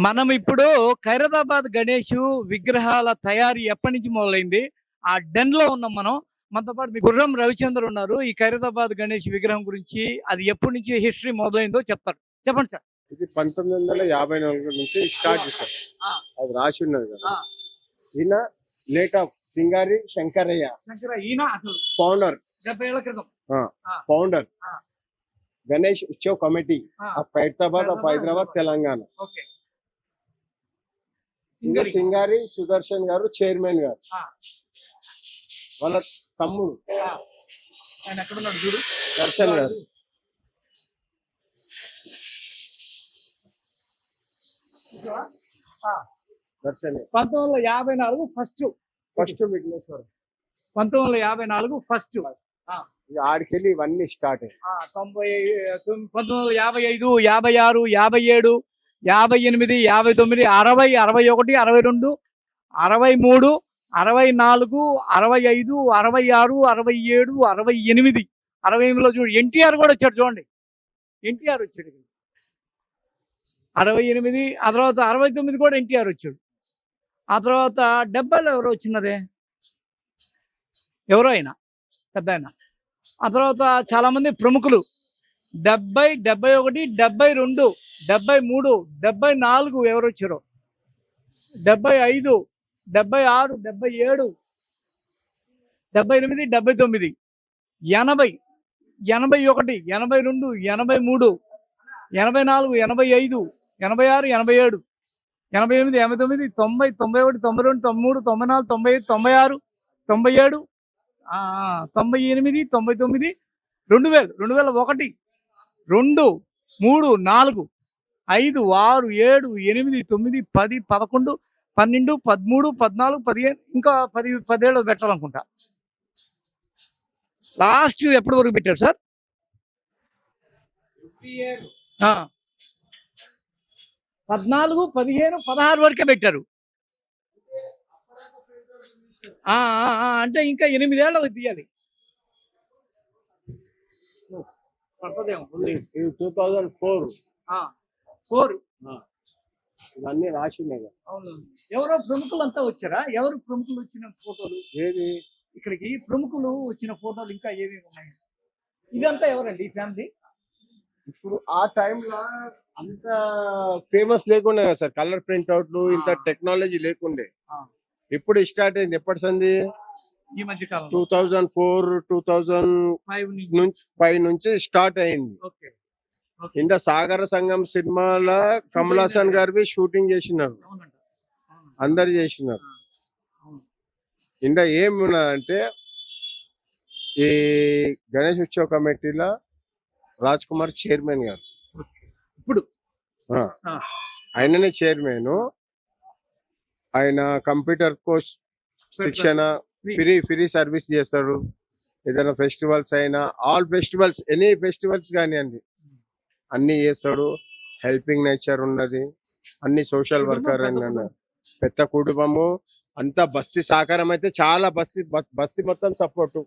మనం ఇప్పుడు ఖైరతాబాద్ గణేష్ విగ్రహాల తయారీ ఎప్పటి నుంచి మొదలైంది? ఆ డెన్ లో ఉన్నాం మనం. మనతో పాటు మీ గుర్రం రవిచంద్ర ఉన్నారు. ఈ ఖైరతాబాద్ గణేష్ విగ్రహం గురించి అది ఎప్పటి నుంచి హిస్టరీ మొదలైందో చెప్తారు. చెప్పండి సార్. ఇది 1954 నుంచి స్టార్ట్ చేశారు. ఆ, అది రాసి ఉన్నది కదా. ఆ, ఈయన లేట్ ఆఫ్ సింగారి శంకరయ్య శంకర ఈయన అసలు ఫౌండర్ 70 ఏళ్ల క్రితం. ఆ, ఫౌండర్ ఆ, గణేష్ ఉత్సవ్ కమిటీ ఆ, of Khairatabad of Hyderabad Telangana. Okay. ఇది సింగరి. సింగారి సుదర్శన్ గారు చైర్మన్ గారు. ఆ, వాళ్ళ తమ్ముడు ఆ. ఆయన ఎక్కడున్నాడు చూడు. దర్శన్ గారు. ఆ, Darshan 1954 first. First Vigneshwar. 1954 first. ఆడికెళ్ళి ఇవన్నీ స్టార్ట్ అయ్యాయి. 1955, 56, 57, 58, 59, 60, 61, 62, 63, 64, 65, 66, 67, 68. 68లో చూడు ఎన్టీఆర్ కూడా వచ్చాడు చూడండి. ఎన్టీఆర్ వచ్చాడు 68. ఆ తర్వాత 69 కూడా ఎన్టీఆర్ వచ్చాడు. ఆ తర్వాత 70లో ఎవరో వచ్చినదే, ఎవరో అయినా పెద్ద ఆయన. ఆ తర్వాత చాలా మంది ప్రముఖులు 70, 71, 72, 73, 74 ఎవరు వచ్చారో, 75, 76, 77, 78, 79, 80, 81, 82, 83, 84, 85, 86, 87, 88, 89, 90, 91, 92, 93, 94, 95, 96, 97, 98, 99, 2000, 2001, 2, 3, 4, 5, 6, 7, 8, 9, 10, 11, 12, 13, 14, 15, ఇంకా 10 ఏళ్ళు పెట్టాలనుకుంటా. లాస్ట్ ఎప్పటి వరకు పెట్టారు సార్? 14, 15, 16 వరకే పెట్టారు. అంటే ఇంకా 8 ఏళ్ళ తీయాలి. ఇది 2004. 4. ఇవన్నీ రాసి ఉన్నాయి కదా. అవును. ఎవరో ప్రముఖులు అంతా వచ్చారా? ఎవరు ప్రముఖులు వచ్చిన ఫోటోలు ఏది ఇక్కడికి? ప్రముఖులు వచ్చిన ఫోటోలు ఇంకా ఏమేమి ఉన్నాయి? ఇదంతా ఎవరండి ఈ ఫ్యామిలీ? ఇప్పుడు ఆ టైంలో అంత ఫేమస్ లేకుండే కదా సార్. కలర్ ప్రింట్ అవుట్లు ఇంత టెక్నాలజీ లేకుండే. ఇప్పుడు స్టార్ట్ అయింది. ఎప్పటి సంది? ఈ మధ్య కాలం 2004, 2005 నుంచి స్టార్ట్ అయింది. ఓకే. ఇంత సాగర సంఘం సినిమాలో కమల్ హాసన్ గారివి షూటింగ్ చేసినారు, అందరు చేసినారు. ఇంత ఏమున్నదంటే ఈ గణేష్ ఉత్సవ కమిటీలో రాజ్ కుమార్ చైర్మన్ గారు. ఇప్పుడు ఆయననే చైర్మన్. ఆయన కంప్యూటర్ కోర్స్ శిక్షణ ఫ్రీ సర్వీస్ చేస్తాడు. ఏదైనా ఫెస్టివల్స్ అయినా, ఆల్ ఫెస్టివల్స్, ఎనీ ఫెస్టివల్స్ కానివ్వండి, అన్ని చేస్తాడు. హెల్పింగ్ నేచర్ ఉన్నది. అన్ని సోషల్ వర్కర్ అని పెద్ద కుటుంబము. అంతా బస్తీ సహకారం అయితే చాలా. బస్తీ మొత్తం సపోర్టు.